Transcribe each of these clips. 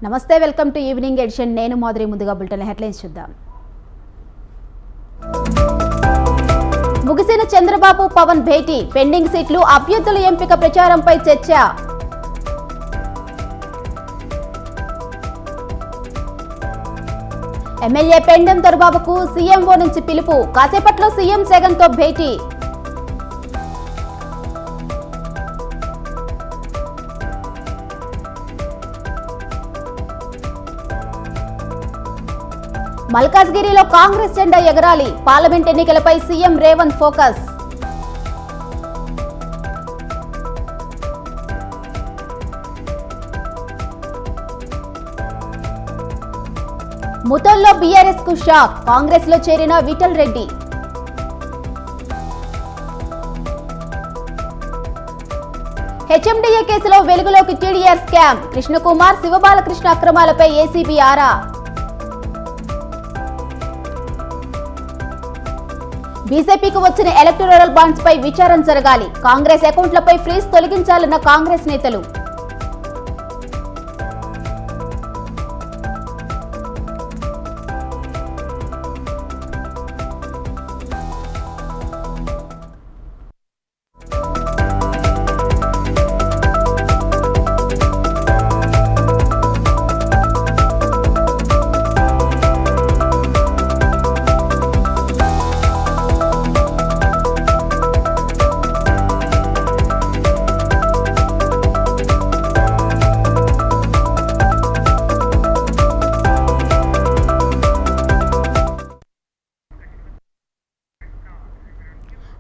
నమస్తే, welcome to evening edition. నేను మాధురి. ముందుగా బులెటిన్ హెడ్లైన్స్ చూద్దాం. ముగిసిన చంద్రబాబు పవన్ భేటీ, పెండింగ్ సీట్లు అభ్యర్థుల ఎంపిక ప్రచారంపై చర్చ. ఎమ్మెల్యే పెండెం దొరబాబుకు సీఎంఓ నుంచి పిలుపు, కాసేపట్లో సీఎం జగన్ తో భేటీ. మల్కాజ్గిరిలో కాంగ్రెస్ జెండా ఎగరాలి, పార్లమెంట్ ఎన్నికలపై సీఎం రేవంత్ ఫోకస్. ముతోల్లో బీఆర్ఎస్ కు షాక్, కాంగ్రెస్ లో చేరిన విఠల్ రెడ్డి. హెచ్ఎండిఏ కేసులో వెలుగులోకి టీడీఆర్ స్కామ్, కృష్ణకుమార్ శివబాలకృష్ణ అక్రమాలపై ఏసీబీ ఆరా. బీజేపీకి వచ్చిన ఎలక్టోరల్ బాండ్స్ పై విచారణ జరగాలి, కాంగ్రెస్ అకౌంట్లపై ఫ్రీజ్ తొలగించాలన్న కాంగ్రెస్ నేతలు.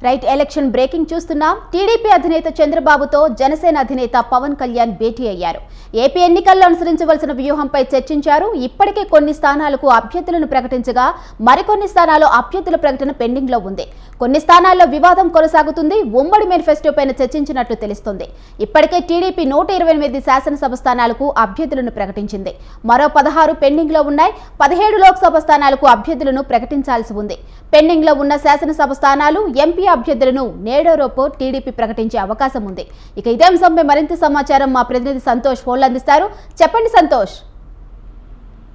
రైట్, ఎలక్షన్ బ్రేకింగ్ చూస్తున్నాం. టీడీపీ అధినేత చంద్రబాబుతో జనసేన అధినేత పవన్ కళ్యాణ్ భేటీ అయ్యారు. ఏపీ ఎన్నికల్లో అనుసరించవలసిన వ్యూహంపై చర్చించారు. ఇప్పటికే కొన్ని స్థానాలకు అభ్యర్థులను ప్రకటించగా మరికొన్ని స్థానాల్లో అభ్యర్థుల ప్రకటన పెండింగ్ లో ఉంది. కొన్ని స్థానాల్లో వివాదం కొనసాగుతుంది. ఉమ్మడి మేనిఫెస్టో పైన చర్చించినట్లు తెలుస్తోంది. ఇప్పటికే టీడీపీ 128 శాసనసభ స్థానాలకు అభ్యర్థులను ప్రకటించింది. మరో 16 పెండింగ్ లో ఉన్నాయి. 17 లోక్సభ స్థానాలకు అభ్యర్థులను ప్రకటించాల్సి ఉంది. పెండింగ్ లో ఉన్న శాసనసభ స్థానాలు, ఎంపీ అభ్యర్థులను నేడో రేపో టీడీపీ ప్రకటించే అవకాశం ఉంది. ఇక ఇదే అంశంపై మరింత సమాచారం మా ప్రతినిధి సంతోష్ ఫోన్లో అందిస్తారు. చెప్పండి సంతోష్.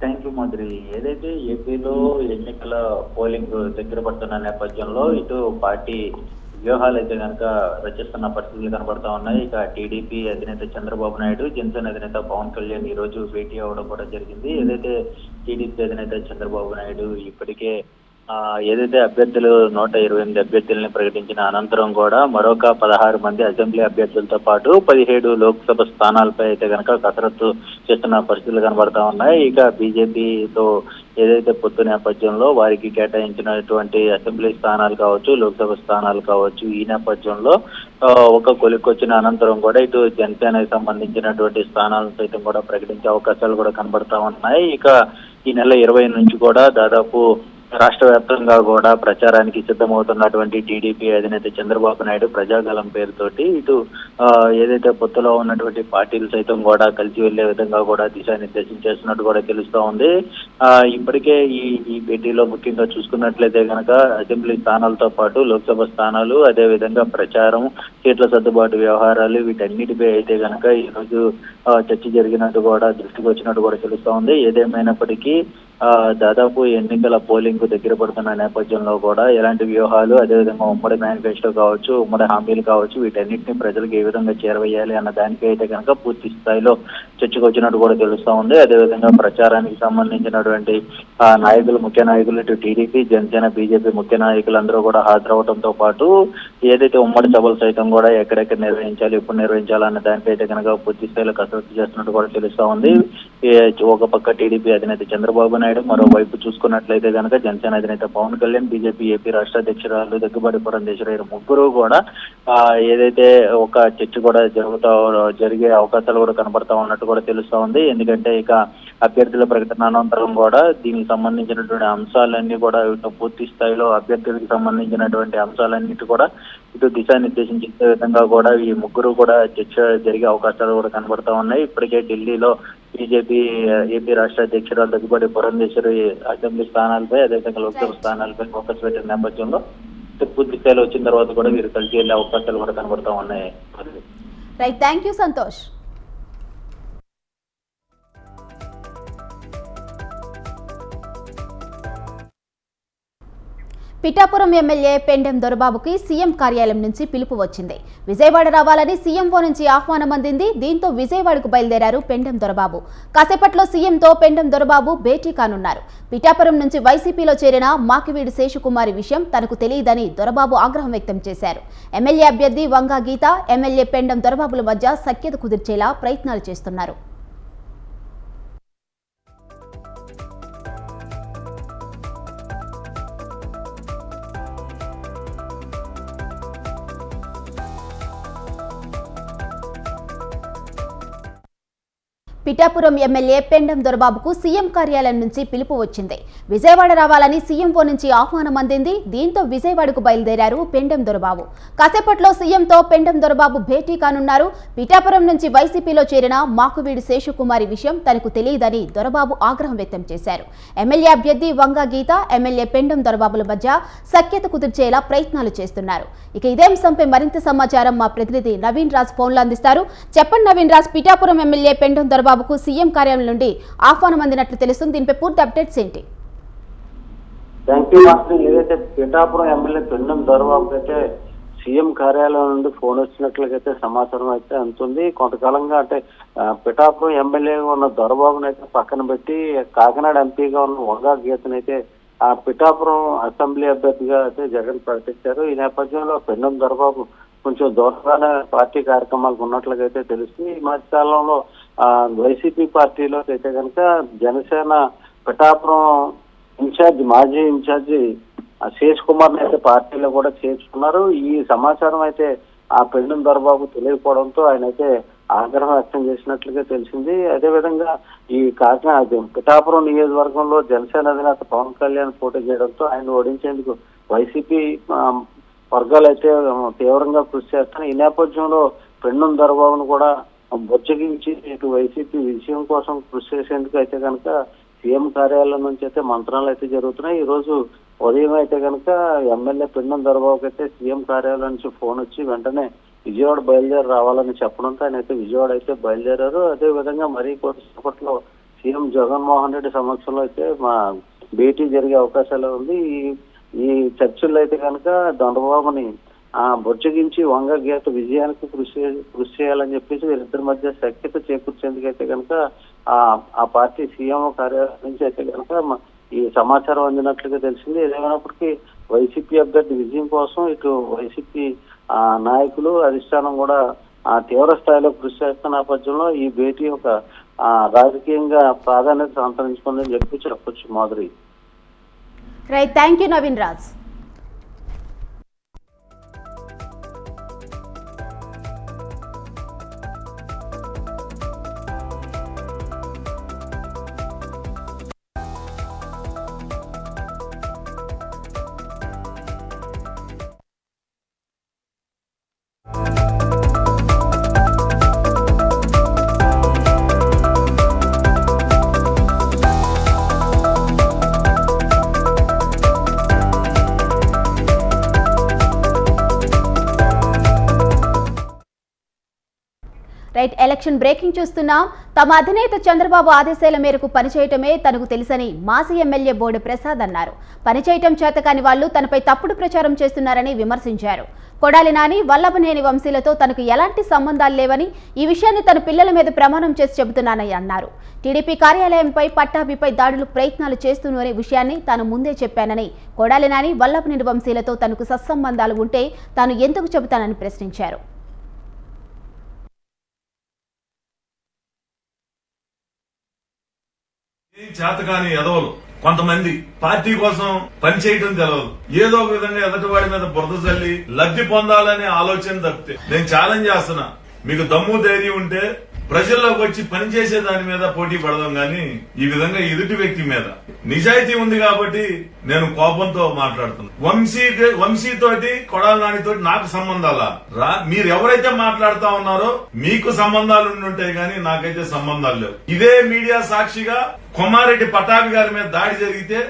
Thank you Madhuri. ఏదైతే ఏపీలో ఎన్నికల పోలింగ్ దగ్గర పడుతున్న నేపథ్యంలో ఇటు పార్టీ వ్యూహాలు అయితే కనుక రచిస్తున్న పరిస్థితులు కనబడతా ఉన్నాయి. ఇక టీడీపీ అధినేత చంద్రబాబు నాయుడు, జనసేన అధినేత పవన్ కళ్యాణ్ ఈ రోజు భేటీ అవ్వడం కూడా జరిగింది. ఏదైతే టీడీపీ అధినేత చంద్రబాబు నాయుడు ఇప్పటికే ఏదైతే అభ్యర్థులు 128 అభ్యర్థుల్ని ప్రకటించిన అనంతరం కూడా మరొక 16 మంది అసెంబ్లీ అభ్యర్థులతో పాటు 17 లోక్సభ స్థానాలపై అయితే కనుక కసరత్తు చేస్తున్న పరిస్థితులు కనబడతా ఉన్నాయి. ఇక బీజేపీతో ఏదైతే పొత్తు నేపథ్యంలో వారికి కేటాయించినటువంటి అసెంబ్లీ స్థానాలు కావచ్చు, లోక్సభ స్థానాలు కావచ్చు, ఈ నేపథ్యంలో ఒక కొలిక్కొచ్చిన అనంతరం కూడా ఇటు జనసేనకు సంబంధించినటువంటి స్థానాలను సైతం కూడా ప్రకటించే అవకాశాలు కూడా కనబడతా ఉన్నాయి. ఇక ఈ నెల 20 నుంచి కూడా దాదాపు రాష్ట్ర వ్యాప్తంగా కూడా ప్రచారానికి సిద్ధమవుతున్నటువంటి టీడీపీ అధినేత చంద్రబాబు నాయుడు ప్రజాగలం పేరుతోటి ఇటు ఏదైతే పొత్తులో ఉన్నటువంటి పార్టీలు సైతం కూడా కలిసి వెళ్లే విధంగా కూడా దిశానిర్దేశం చేస్తున్నట్టు కూడా తెలుస్తా ఉంది. ఇప్పటికే ఈ భేటీలో ముఖ్యంగా చూసుకున్నట్లయితే కనుక అసెంబ్లీ స్థానాలతో పాటు లోక్సభ స్థానాలు, అదే విధంగా ప్రచారం, సీట్ల సర్దుబాటు వ్యవహారాలు, వీటన్నిటిపై అయితే కనుక ఈ రోజు చర్చ జరిగినట్టు కూడా దృష్టికి వచ్చినట్టు కూడా తెలుస్తా ఉంది. ఏదేమైనప్పటికీ దాదాపు ఎన్నికల పోలింగ్ దగ్గర పడుతున్న నేపథ్యంలో కూడా ఎలాంటి వ్యూహాలు, అదేవిధంగా ఉమ్మడి మేనిఫెస్టో కావచ్చు, ఉమ్మడి హామీలు కావచ్చు, వీటన్నిటిని ప్రజలకు ఏ విధంగా చేరవేయాలి అన్న దానికి అయితే కనుక పూర్తి స్థాయిలో చర్చకు వచ్చినట్టు కూడా తెలుస్తా ఉంది. అదేవిధంగా ప్రచారానికి సంబంధించినటువంటి నాయకులు, ముఖ్య నాయకులు ఇటు టీడీపీ, జనసేన, బీజేపీ ముఖ్య నాయకులందరూ కూడా హాజరవడంతో పాటు ఏదైతే ఉమ్మడి సభలు సైతం కూడా ఎక్కడెక్కడ నిర్వహించాలి, ఎప్పుడు నిర్వహించాలన్న దానికైతే కనుక పూర్తి స్థాయిలో కసరత్తు చేస్తున్నట్టు కూడా తెలుస్తా ఉంది. ఒక పక్క టీడీపీ అధినేత చంద్రబాబు నాయుడు, మరోవైపు చూసుకున్నట్లయితే కనుక జనసేన అధినేత పవన్ కళ్యాణ్, బీజేపీ ఏపీ రాష్ట్ర అధ్యక్షురాలు దగ్గుబాటి పురంధేశ్వరి ముగ్గురు కూడా ఏదైతే ఒక చర్చ కూడా జరిగే అవకాశాలు కూడా కనబడతా ఉన్నట్టు కూడా తెలుస్తా ఉంది. ఎందుకంటే ఇక అభ్యర్థుల ప్రకటన అనంతరం కూడా దీనికి సంబంధించినటువంటి అంశాలన్నీ కూడా పూర్తి స్థాయిలో అభ్యర్థులకు సంబంధించినటువంటి అంశాలన్నిటి కూడా ఇటు దిశానిర్దేశం చేసే విధంగా కూడా ఈ ముగ్గురు కూడా చర్చ జరిగే అవకాశాలు కూడా కనబడతా ఉన్నాయి. ఇప్పటికే ఢిల్లీలో బీజేపీ ఏపీ రాష్ట్ర అధ్యక్షురాలు దగ్గుబాటి పురంధేశ్వరి అసెంబ్లీ స్థానాలపై, అదేవిధంగా లోక్సభ స్థానాలపై ఫోకస్ పెట్టిన నేపథ్యంలో పూర్తి స్థాయిలో వచ్చిన తర్వాత కూడా వీరు కలిసి వెళ్లే అవకాశాలు కూడా కనబడతా ఉన్నాయి. Right, thank you Santosh. Pithapuram MLA Pendem దొరబాబుకి సీఎం కార్యాలయం నుంచి పిలుపు వచ్చింది. విజయవాడ రావాలని సీఎంఓ నుంచి ఆహ్వానం అందింది. దీంతో విజయవాడకు బయలుదేరారు పెండెం దొరబాబు. కాసేపట్లో సీఎంతో పెండెం దొరబాబు భేటీ కానున్నారు. పిఠాపురం నుంచి వైసీపీలో చేరిన మాకివీడి శేషకుమారి విషయం తనకు తెలియదని దొరబాబు ఆగ్రహం వ్యక్తం చేశారు. ఎమ్మెల్యే అభ్యర్థి వంగా గీత, ఎమ్మెల్యే పెండెం దొరబాబుల మధ్య సఖ్యత కుదిర్చేలా ప్రయత్నాలు చేస్తున్నారు. పిఠాపురం ఎమ్మెల్యే పెండెం దొరబాబుకు సీఎం కార్యాలయం నుంచి పిలుపు వచ్చింది. విజయవాడ రావాలని సీఎంఓ నుంచి ఆహ్వానం అందింది. దీంతో విజయవాడకు బయలుదేరారు పెండెం దొరబాబు. కాసేపట్లో సీఎంతో పెండెం దొరబాబు భేటీ కానున్నారు. పిఠాపురం నుంచి వైసీపీలో చేరిన మాకువీడి శేషకుమారి విషయం తనకు తెలియదని దొరబాబు ఆగ్రహం వ్యక్తం చేశారు. ఎమ్మెల్యే అభ్యర్థి వంగా గీత, ఎమ్మెల్యే పెండెం దొరబాబుల మధ్య సఖ్యత కుదిర్చేలా ప్రయత్నాలు చేస్తున్నారు. ఇక ఇదే అంశంపై మరింత సమాచారం మా ప్రతినిధి నవీన్ రాజ్ ఫోన్లో అందిస్తారు. చెప్పండి నవీన్ రాజ్, పిఠాపురం ఎమ్మెల్యే పెండెం దొరబాబుకు సీఎం కార్యాలయం నుండి ఆహ్వానం అందినట్లు తెలుస్తుంది. దీనిపై పూర్తి అప్డేట్స్ ఏంటి? ఏదైతే పిఠాపురం ఎమ్మెల్యే పెండెం దొరబాబుకి అయితే సీఎం కార్యాలయం నుండి ఫోన్ వచ్చినట్లయితే సమాచారం అయితే అందుతుంది. కొంతకాలంగా అంటే పిఠాపురం ఎమ్మెల్యేగా ఉన్న దొరబాబుని అయితే పక్కన పెట్టి కాకినాడ ఎంపీగా ఉన్న వంగా గీతనైతే ఆ పిఠాపురం అసెంబ్లీ అభ్యర్థిగా అయితే జగన్ ప్రకటించారు. ఈ నేపథ్యంలో పెండెం దొరబాబు కొంచెం దూరంగానే పార్టీ కార్యక్రమాలకు ఉన్నట్లుగైతే తెలుస్తుంది. ఈ మధ్యకాలంలో వైసీపీ పార్టీలోకి అయితే కనుక జనసేన పిఠాపురం మాజీ ఇన్ఛార్జి శేష్ కుమార్ అయితే పార్టీలో కూడా చేర్చుకున్నారు. ఈ సమాచారం అయితే ఆ పెండెం దొరబాబు తెలియకపోవడంతో ఆయన అయితే ఆగ్రహం వ్యక్తం చేసినట్లుగా తెలిసింది. అదేవిధంగా ఈ కాకినాడ పిఠాపురం నియోజకవర్గంలో జనసేన అధినేత పవన్ కళ్యాణ్ పోటీ చేయడంతో ఆయన ఓడించేందుకు వైసీపీ వర్గాలు అయితే తీవ్రంగా కృషి చేస్తున్నాయి. ఈ నేపథ్యంలో పెండెం దొరబాబును కూడా బొచ్చగించి ఇటు వైసీపీ విజయం కోసం కృషి చేసేందుకు అయితే కనుక సీఎం కార్యాలయం నుంచి అయితే మంత్రాలు అయితే జరుగుతున్నాయి. ఈ రోజు ఉదయం అయితే కనుక ఎమ్మెల్యే పెండెం దొరబాబుకి అయితే సీఎం కార్యాలయం నుంచి ఫోన్ వచ్చి వెంటనే విజయవాడ బయలుదేరి రావాలని చెప్పడంతో ఆయన అయితే విజయవాడ అయితే బయలుదేరారు. అదే విధంగా మరీ కొద్దిసేపట్లో సీఎం జగన్మోహన్ రెడ్డి సమక్షంలో అయితే మా భేటీ జరిగే అవకాశాలు ఉంది. ఈ చర్చల్లో అయితే కనుక దొరబాబుని బొచ్చగించి వంగ గీత విజయానికి కృషి చేయాలని చెప్పేసి వీరిద్దరి మధ్య సఖ్యత చేకూర్చేందుకైతే కనుక ఆ పార్టీ సీఎం కార్యాలయం నుంచి అయితే కనుక ఈ సమాచారం అందినట్లుగా తెలిసింది. ఏదేమైనప్పటికీ వైసీపీ అభ్యర్థి విజయం కోసం ఇటు వైసీపీ నాయకులు అధిష్టానం కూడా తీవ్ర స్థాయిలో కృషి చేస్తున్న నేపథ్యంలో ఈ భేటీ ఒక రాజకీయంగా ప్రాధాన్యత సంతరించుకుందని చెప్పొచ్చు Madhuri. Right, thank you Naveen Raj. Right, election breaking చూస్తున్నాం. తమ అధినేత చంద్రబాబు ఆదేశాల మేరకు పనిచేయటమే తనకు తెలుసని మాజీ ఎమ్మెల్యే బోడే ప్రసాద్ అన్నారు. పనిచేయటం చేతకాని వాళ్లు తనపై తప్పుడు ప్రచారం చేస్తున్నారని విమర్శించారు. కొడాలి నాని, వల్లభనేని వంశీలతో తనకు ఎలాంటి సంబంధాలు లేవని, ఈ విషయాన్ని తన పిల్లల మీద ప్రమాణం చేసి చెబుతున్నానని అన్నారు. టీడీపీ కార్యాలయంపై పట్టాభిపై దాడులు ప్రయత్నాలు చేస్తున్న విషయాన్ని తాను ముందే చెప్పానని, కొడాలి నాని, వల్లభనేని వంశీలతో తనకు సత్సంబంధాలు ఉంటే తాను ఎందుకు చెబుతానని ప్రశ్నించారు. చేతకాని ఎదవలు కొంతమంది పార్టీ కోసం పనిచేయటం తెలవదు, ఏదో ఒక విధంగా ఎదటివాడి మీద బురద చల్లి లబ్ధి పొందాలనే ఆలోచన తప్పితే నేను ఛాలెంజ్ చేస్తున్నా. మీకు దమ్ము ధైర్యం ఉంటే ప్రజల్లోకి వచ్చి పనిచేసే దాని మీద పోటీ పడదాం గాని ఈ విధంగా ఎదుటి వ్యక్తి మీద నిజాయితీ ఉంది కాబట్టి నేను కోపంతో మాట్లాడుతున్నా. వంశీతోటి కొడాలి నానితోటి నాకు సంబంధాలా? మీరు ఎవరైతే మాట్లాడుతా ఉన్నారో మీకు సంబంధాలు ఉంటాయి కానీ నాకైతే సంబంధాలు లేవు. ఇదే మీడియా సాక్షిగా కొమారెడ్డి పటాభి గారి మీద దాడి జరిగితే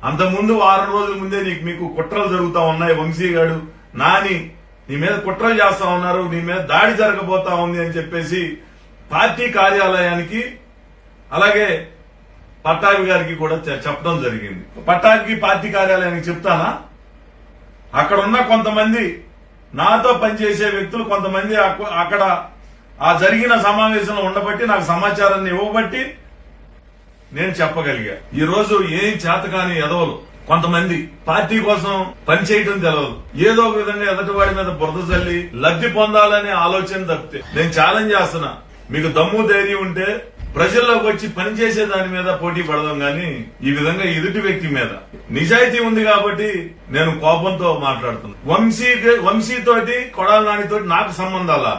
అంతకుముందు 6 రోజుల ముందే మీకు కుట్రలు జరుగుతా ఉన్నాయి. వంశీ గారు నాని నీ మీద కుట్రలు చేస్తా ఉన్నారు, నీ మీద దాడి జరగబోతా ఉంది అని చెప్పేసి పార్టీ కార్యాలయానికి అలాగే పట్టాభి గారికి కూడా చెప్పడం జరిగింది. పట్టాభికి పార్టీ కార్యాలయానికి చెప్తానా, అక్కడ ఉన్న కొంతమంది నాతో పనిచేసే వ్యక్తులు కొంతమంది అక్కడ ఆ జరిగిన సమావేశంలో ఉండబట్టి నాకు సమాచారాన్ని ఇవ్వబట్టి నేను చెప్పగలిగా. ఈ రోజు ఏం చేతకాని ఎదవలు కొంతమంది పార్టీ కోసం పనిచేయటం తెలవదు, ఏదో ఒక విధంగా ఎదటివాడి మీద బురద చల్లి లబ్ధి పొందాలనే ఆలోచన తప్పితే నేను ఛాలెంజ్ చేస్తున్నా. మీకు దమ్ము ధైర్యం ఉంటే ప్రజల్లోకి వచ్చి పనిచేసే దాని మీద పోటీ పడదాం గాని ఈ విధంగా ఎదుటి వ్యక్తి మీద నిజాయితీ ఉంది కాబట్టి నేను కోపంతో మాట్లాడుతున్నా. వంశీ తోటి కొడాల నానితోటి నాకు సంబంధాలా?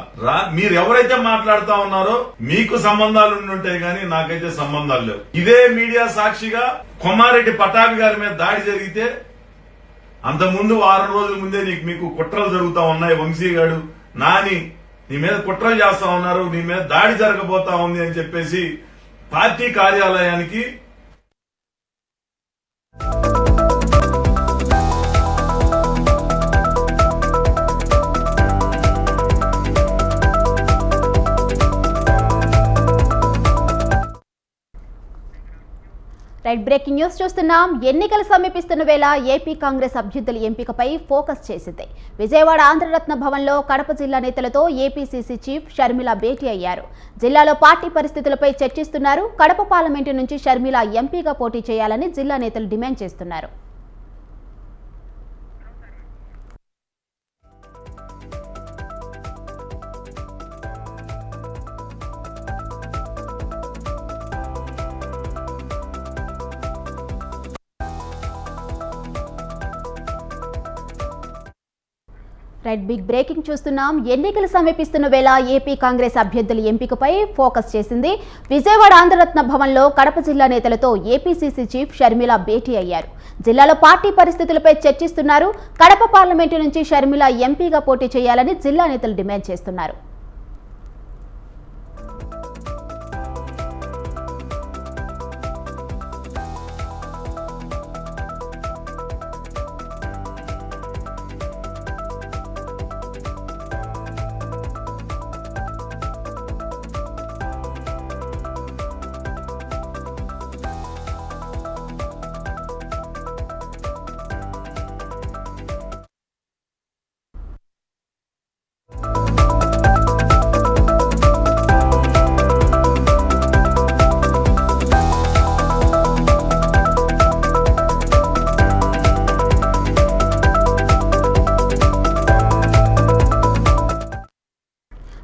మీరు ఎవరైతే మాట్లాడుతా ఉన్నారో మీకు సంబంధాలు ఉంటాయి గాని నాకైతే సంబంధాలు లేవు. ఇదే మీడియా సాక్షిగా కొమ్మారెడ్డి పట్టాభి గారి మీద దాడి జరిగితే అంతకుముందు 6 రోజుల ముందే మీకు కుట్రలు జరుగుతా ఉన్నాయి. వంశీ గారు నాని నీ మీద కుట్రలు చేస్తా ఉన్నారు, నీ మీద దాడి జరగబోతా ఉంది అని చెప్పేసి పార్టీ కార్యాలయానికి రైట్, బ్రేకింగ్ న్యూస్ చూస్తున్నాం. ఎన్నికలు సమీపిస్తున్న వేళ ఏపీ కాంగ్రెస్ అభ్యర్థుల ఎంపికపై ఫోకస్ చేసింది. విజయవాడ ఆంధ్రరత్న భవన్లో కడప జిల్లా నేతలతో ఏపీసీసీ చీఫ్ షర్మిల భేటీ అయ్యారు. జిల్లాలో పార్టీ పరిస్థితులపై చర్చిస్తున్నారు. కడప పార్లమెంటు నుంచి షర్మిల ఎంపీగా పోటీ చేయాలని జిల్లా నేతలు డిమాండ్ చేస్తున్నారు. రైట్, బిగ్ బ్రేకింగ్ చూస్తున్నాం. ఎన్నికలు సమీపిస్తున్న వేళ ఏపీ కాంగ్రెస్ అభ్యర్థుల ఎంపికపై ఫోకస్ చేసింది. విజయవాడ ఆంధ్రరత్న భవన్లో కడప జిల్లా నేతలతో ఏపీసీసీ చీఫ్ షర్మిల భేటీ అయ్యారు. జిల్లాలో పార్టీ పరిస్థితులపై చర్చిస్తున్నారు. కడప పార్లమెంటు నుంచి షర్మిల ఎంపీగా పోటీ చేయాలని జిల్లా నేతలు డిమాండ్ చేస్తున్నారు.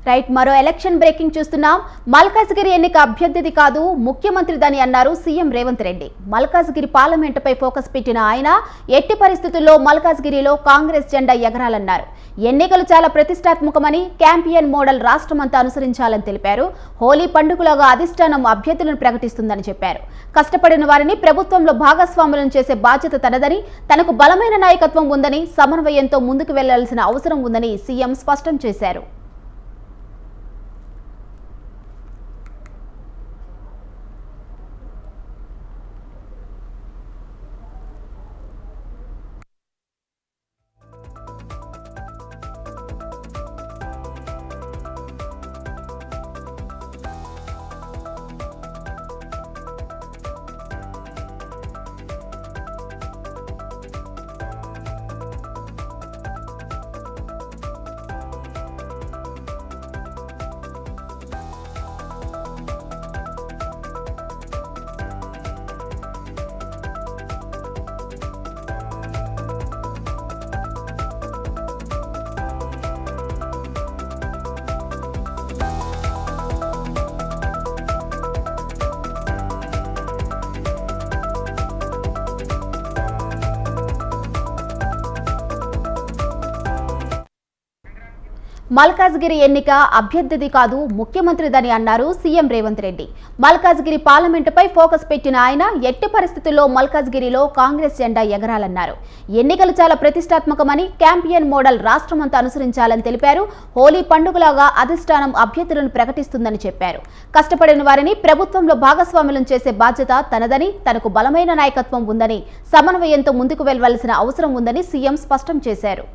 రైట్, మరో ఎలక్షన్ బ్రేకింగ్ చూస్తున్నాం. మల్కాజ్గిరి ఎన్నిక అభ్యర్థిది కాదు, ముఖ్యమంత్రిదని అన్నారు సీఎం రేవంత్ రెడ్డి. మల్కాజ్గిరి పార్లమెంటుపై ఫోకస్ పెట్టిన ఆయన ఎట్టి పరిస్థితుల్లో మల్కాజ్గిరిలో కాంగ్రెస్ జెండా ఎగరాలన్నారు. ఎన్నికలు చాలా ప్రతిష్టాత్మకమని, క్యాంపియన్ మోడల్ రాష్ట్రమంతా అనుసరించాలని తెలిపారు. హోలీ పండుగలాగా అధిష్టానం అభ్యర్థులను ప్రకటిస్తుందని చెప్పారు. కష్టపడిన వారిని ప్రభుత్వంలో భాగస్వాములను చేసే బాధ్యత తనదని, తనకు బలమైన నాయకత్వం ఉందని, సమన్వయంతో ముందుకు వెళ్లాల్సిన అవసరం ఉందని సీఎం స్పష్టం చేశారు. మల్కాజ్గిరి ఎన్నిక అభ్యర్థిది కాదు, ముఖ్యమంత్రిదని అన్నారు సీఎం రేవంత్ రెడ్డి. మల్కాజ్గిరి పార్లమెంటుపై ఫోకస్ పెట్టిన ఆయన ఎట్టి పరిస్థితుల్లో మల్కాజ్గిరిలో కాంగ్రెస్ జెండా ఎగరాలన్నారు. ఎన్నికలు చాలా ప్రతిష్టాత్మకమని, క్యాంపియన్ మోడల్ రాష్ట్రమంతా అనుసరించాలని తెలిపారు. హోలీ పండుగలాగా అధిష్టానం అభ్యర్థులను ప్రకటిస్తుందని చెప్పారు. కష్టపడిన వారిని ప్రభుత్వంలో భాగస్వాములను చేసే బాధ్యత తనదని, తనకు బలమైన నాయకత్వం ఉందని, సమన్వయంతో ముందుకు వెళ్లవలసిన అవసరం ఉందని సీఎం స్పష్టం చేశారు.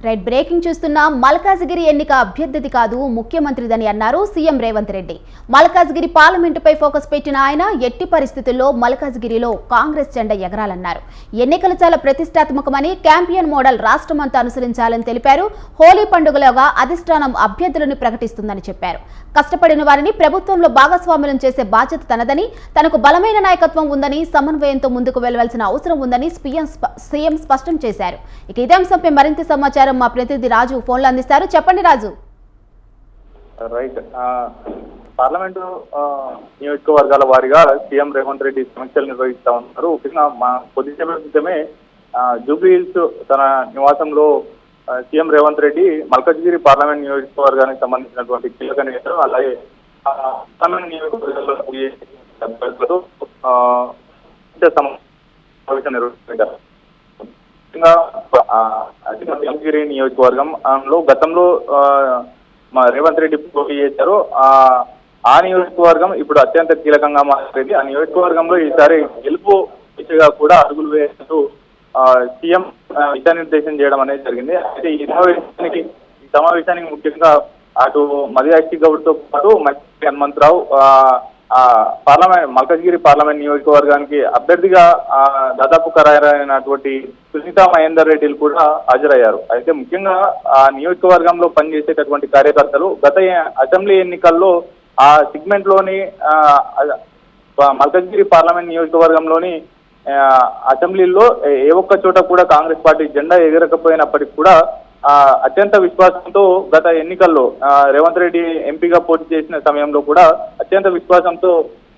రైట్, బ్రేకింగ్ చూస్తున్నా. మల్కాజిగిరి ఎన్నిక అభ్యర్థిది కాదు, ముఖ్యమంత్రిదని అన్నారు సీఎం రేవంత్ రెడ్డి. మల్కాజిగిరి పార్లమెంటుపై ఫోకస్ పెట్టిన ఆయన ఎట్టి పరిస్థితుల్లో మల్కాజిగిరిలో కాంగ్రెస్ జెండా ఎగరాలన్నారు. ఎన్నికలు చాలా ప్రతిష్టాత్మకమని, క్యాంపియన్ మోడల్ రాష్ట్రమంతా అనుసరించాలని తెలిపారు. హోలీ పండుగలోగా అధిష్టానం అభ్యర్థులను ప్రకటిస్తుందని చెప్పారు. కష్టపడిన వారిని ప్రభుత్వంలో భాగస్వాములను చేసే బాధ్యత తనదని, తనకు బలమైన నాయకత్వం ఉందని, సమన్వయంతో ముందుకు వెళ్లవలసిన అవసరం ఉందని సీఎం స్పష్టం చేశారు. ఇక ఇదే అంశంపై మరింత సమాచారం మా ప్రతినిధి రాజు ఫోన్లో అందిస్తారు. చెప్పండి రాజు. రైట్, పార్లమెంటు నియోజకవర్గాల వారీగా సీఎం రేవంత్ రెడ్డి సమీక్షలు నిర్వహిస్తా ఉన్నారు. ముఖ్యంగా మా కొద్దిసేపటి క్రితమే జూబ్లీ హిల్స్ తన నివాసంలో సీఎం రేవంత్ రెడ్డి మల్కాజిగిరి పార్లమెంట్ నియోజకవర్గానికి సంబంధించినటువంటి కీలక నేతలు, అలాగే పార్లమెంట్ నియోజకవర్గాల్లో సమావేశం నిర్వహించారు. మల్కాజిగిరి నియోజకవర్గంలో గతంలో రేవంత్ రెడ్డి పోటీ చేశారు. ఆ నియోజకవర్గం ఇప్పుడు అత్యంత కీలకంగా మారింది. ఆ నియోజకవర్గంలో ఈసారి గెలుపు దిశగా కూడా అడుగులు వేస్తూ సీఎం దిశానిర్దేశం చేయడం అనేది జరిగింది. అయితే ఈ సమావేశానికి ముఖ్యంగా అటు మదియాక్షి గౌడ్ తో పాటు మంత్రి హనుమంతరావు మల్కాజిగిరి పార్లమెంట్ నియోజకవర్గానికి అభ్యర్థిగా దాదాపు ఖరారైనటువంటి సునీతా మహేందర్ రెడ్డిలు కూడా హాజరయ్యారు. అయితే ముఖ్యంగా ఆ నియోజకవర్గంలో పనిచేసేటటువంటి కార్యకర్తలు గత అసెంబ్లీ ఎన్నికల్లో ఆ సిగ్మెంట్ లోని మల్కాజిగిరి పార్లమెంట్ నియోజకవర్గంలోని అసెంబ్లీలో ఏ ఒక్క చోట కూడా కాంగ్రెస్ పార్టీ జెండా ఎగరకపోయినప్పటికీ కూడా అత్యంత విశ్వాసంతో గత ఎన్నికల్లో రేవంత్ రెడ్డి ఎంపీగా పోటీ చేసిన సమయంలో కూడా అత్యంత విశ్వాసంతో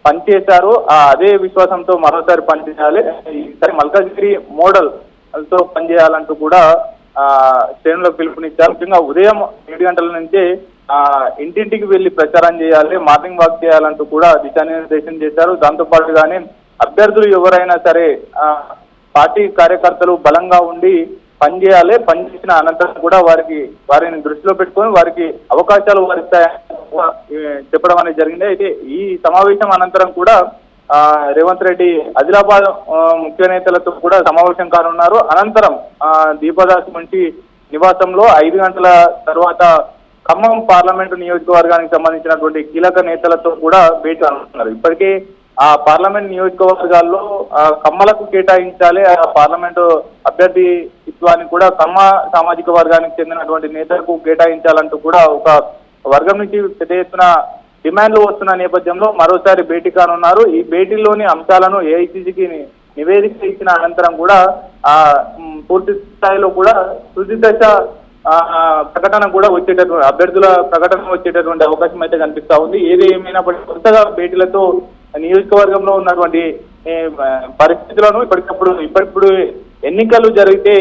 పనిచేశారు. అదే విశ్వాసంతో మరోసారి పనిచేయాలి, ఈసారి మల్కాజిగిరి మోడల్ తో పనిచేయాలంటూ కూడా శ్రేణులకు పిలుపునిచ్చారు. ముఖ్యంగా ఉదయం 7 గంటల నుంచే ఇంటింటికి వెళ్లి ప్రచారం చేయాలి, మార్నింగ్ వాక్ చేయాలంటూ కూడా దిశానిర్దేశం చేశారు. దాంతో పాటుగానే అభ్యర్థులు ఎవరైనా సరే పార్టీ కార్యకర్తలు బలంగా ఉండి పనిచేయాలి, పనిచేసిన అనంతరం కూడా వారిని దృష్టిలో పెట్టుకొని వారికి అవకాశాలు చెప్పడం అనేది జరిగింది. అయితే ఈ సమావేశం అనంతరం కూడా రేవంత్ రెడ్డి ఆదిలాబాద్ ముఖ్య నేతలతో కూడా సమావేశం కానున్నారు. అనంతరం దీపదాస్ నుంచి నివాసంలో 5 గంటల తర్వాత ఖమ్మం పార్లమెంటు నియోజకవర్గానికి సంబంధించినటువంటి కీలక నేతలతో కూడా భేటీ అనుకున్నారు. ఇప్పటికే ఆ పార్లమెంట్ నియోజకవర్గాల్లో కమ్మలకు కేటాయించాలి, ఆ పార్లమెంటు అభ్యర్థిత్వాన్ని కూడా కమ్మ సామాజిక వర్గానికి చెందినటువంటి నేతలకు కేటాయించాలంటూ కూడా ఒక వర్గం నుంచి పెద్ద ఎత్తున డిమాండ్లు వస్తున్న నేపథ్యంలో మరోసారి భేటీ కానున్నారు. ఈ భేటీలోని అంశాలను ఏఐసీసీకి నివేదిక ఇచ్చిన అనంతరం కూడా పూర్తి స్థాయిలో కూడా తుది దశ ప్రకటన కూడా వచ్చేటటువంటి అభ్యర్థుల ప్రకటన వచ్చేటటువంటి అవకాశం అయితే కనిపిస్తా ఉంది. ఏది ఏమైనప్పటికీ కొత్తగా భేటీలతో నియోజకవర్గంలో ఉన్నటువంటి పరిస్థితులను ఇప్పటిప్పుడు ఎన్నికలు జరిగితే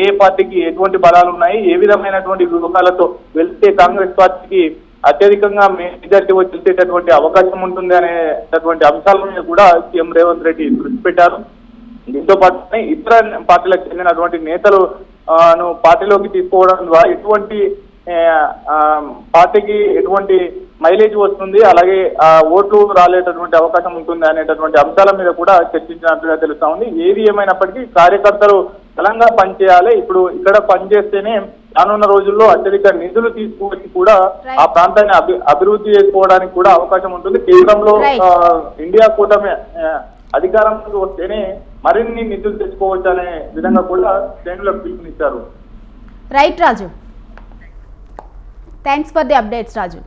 ఏ పార్టీకి ఎటువంటి బలాలు ఉన్నాయి, ఏ విధమైనటువంటి వ్యూహాలతో వెళ్తే కాంగ్రెస్ పార్టీకి అత్యధికంగా మెజార్టీ వచ్చేటటువంటి అవకాశం ఉంటుంది అనేటటువంటి అంశాల మీద కూడా సీఎం రేవంత్ రెడ్డి దృష్టి పెట్టారు. దీంతో పాటు ఇతర పార్టీలకు చెందినటువంటి నేతలు పార్టీలోకి తీసుకోవడం ద్వారా ఎటువంటి పార్టీకి ఎటువంటి మైలేజ్ వస్తుంది, అలాగే ఓట్లు రాలేటటువంటి అవకాశం ఉంటుంది అనేటటువంటి అంశాల మీద కూడా చర్చించినట్లుగా తెలుస్తా ఉంది. ఏది ఏమైనప్పటికీ కార్యకర్తలు బలంగా పనిచేయాలి. ఇప్పుడు ఇక్కడ పనిచేస్తేనే రానున్న రోజుల్లో అత్యధిక నిధులు తీసుకువచ్చి కూడా ఆ ప్రాంతాన్ని అభివృద్ధి చేసుకోవడానికి కూడా అవకాశం ఉంటుంది. కేంద్రంలో ఇండియా కూటమి అధికారంలోకి వస్తేనే మరిన్ని నిధులు తెచ్చుకోవచ్చు అనే విధంగా కూడా శ్రేణులకు పిలుపునిచ్చారు. Right Raju, thanks for the updates Raju.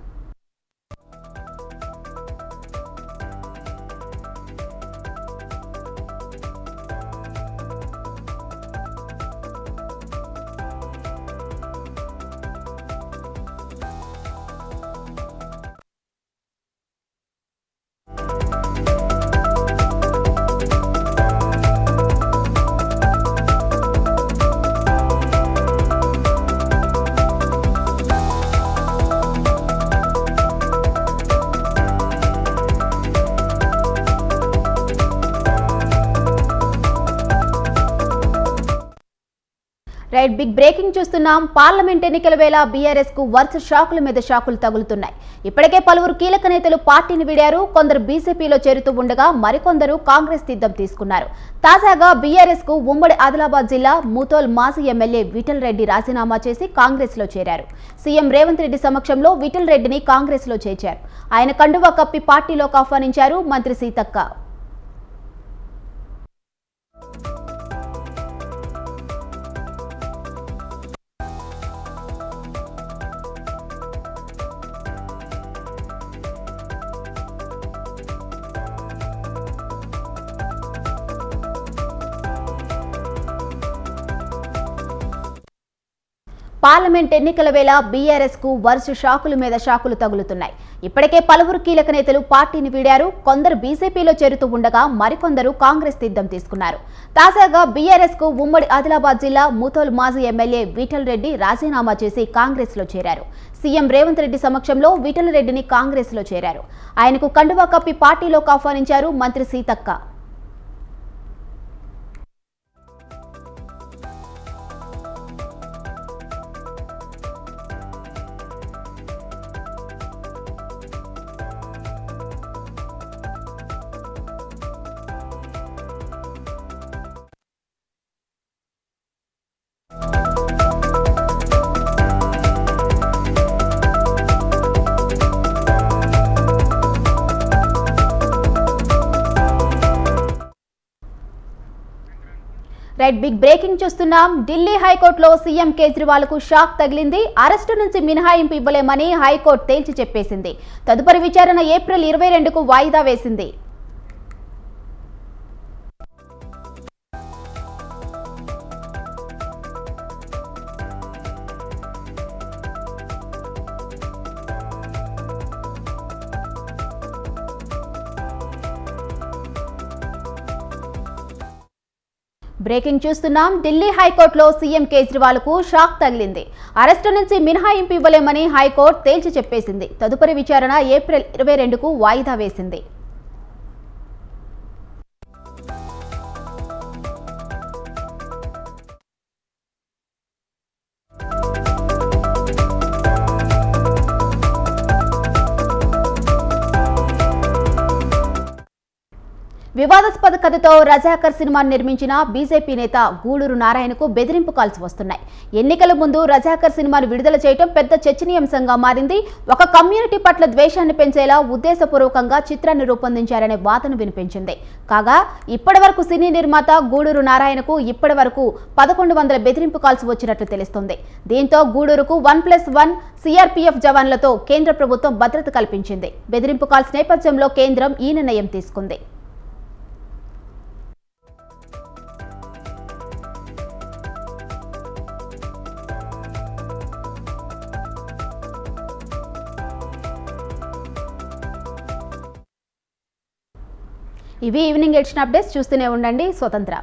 Right big breaking చూస్తున్నాం. పార్లమెంట్ ఎన్నికల వేళ బీఆర్ఎస్ కు వరుస షాకుల మీద షాకులు తగులుతున్నాయి. ఇప్పటికే పలువురు కీలక నేతలు పార్టీని విడారు. కొందరు బీజేపీలో చేరుతూ ఉండగా మరికొందరు కాంగ్రెస్ తీర్థం తీసుకున్నారు. తాజాగా బీఆర్ఎస్ కు ఉమ్మడి ఆదిలాబాద్ జిల్లా ముతోల్ మాజీ ఎమ్మెల్యే విఠల్ రెడ్డి రాజీనామా చేసి కాంగ్రెస్ లో చేరారు. సీఎం రేవంత్ రెడ్డి సమక్షంలో విఠల్ రెడ్డిని కాంగ్రెస్ లో చేర్చారు. ఆయన కండువా కప్పి పార్టీలోకి ఆహ్వానించారు మంత్రి సీతక్క. పార్లమెంట్ ఎన్నికల వేళ బీఆర్ఎస్ కు వరుస షాకుల మీద షాకులు తగులుతున్నాయి. ఇప్పటికే పలువురు కీలక నేతలు పార్టీని వీడారు. కొందరు బీజేపీలో చేరుతూ ఉండగా మరికొందరు కాంగ్రెస్ తీర్థం తీసుకున్నారు. తాజాగా బీఆర్ఎస్ కు ఉమ్మడి ఆదిలాబాద్ జిల్లా ముతోల్ మాజీ ఎమ్మెల్యే విఠల్ రెడ్డి రాజీనామా చేసి కాంగ్రెస్ లో చేరారు. సీఎం రేవంత్ రెడ్డి సమక్షంలో విఠల్ రెడ్డిని కాంగ్రెస్ లో చేరారు. ఆయనకు కండువా కప్పి పార్టీలోకి ఆహ్వానించారు మంత్రి సీతక్క. రైట్ బిగ్ బ్రేకింగ్ చూస్తున్నాం. ఢిల్లీ హైకోర్టులో సీఎం కేజ్రీవాల్ కు షాక్ తగిలింది. అరెస్టు నుంచి మినహాయింపు ఇవ్వలేమని హైకోర్టు తేల్చి చెప్పేసింది. తదుపరి విచారణ ఏప్రిల్ 22కు వాయిదా వేసింది. బ్రేకింగ్ చూస్తున్నాం. ఢిల్లీ హైకోర్టులో సీఎం కేజ్రీవాల్ కు షాక్ తగిలింది. అరెస్టు నుంచి మినహాయింపు ఇవ్వలేమని హైకోర్టు తేల్చి చెప్పేసింది. తదుపరి విచారణ ఏప్రిల్ 22కు వాయిదా వేసింది. వివాదాస్పద కథతో రజాకర్ సినిమాను నిర్మించిన బీజేపీ నేత గూడూరు నారాయణకు బెదిరింపు కాల్స్ వస్తున్నాయి. ఎన్నికల ముందు రజాకర్ సినిమాను విడుదల చేయడం పెద్ద చర్చనీయాంశంగా మారింది. ఒక కమ్యూనిటీ పట్ల ద్వేషాన్ని పెంచేలా ఉద్దేశపూర్వకంగా చిత్రాన్ని రూపొందించారనే వాదన వినిపించింది. కాగా ఇప్పటి వరకు సినీ నిర్మాత గూడూరు నారాయణకు ఇప్పటి వరకు 1100 బెదిరింపు కాల్స్ వచ్చినట్లు తెలుస్తోంది. దీంతో గూడూరుకు 1+1 సిఆర్పీఎఫ్ జవాన్లతో కేంద్ర ప్రభుత్వం భద్రత కల్పించింది. బెదిరింపు కాల్స్ నేపథ్యంలో కేంద్రం ఈ నిర్ణయం తీసుకుంది. ఇవి ఈవినింగ్ ఎడిషన్ అప్డేట్స్. చూస్తూనే ఉండండి స్వతంత్ర.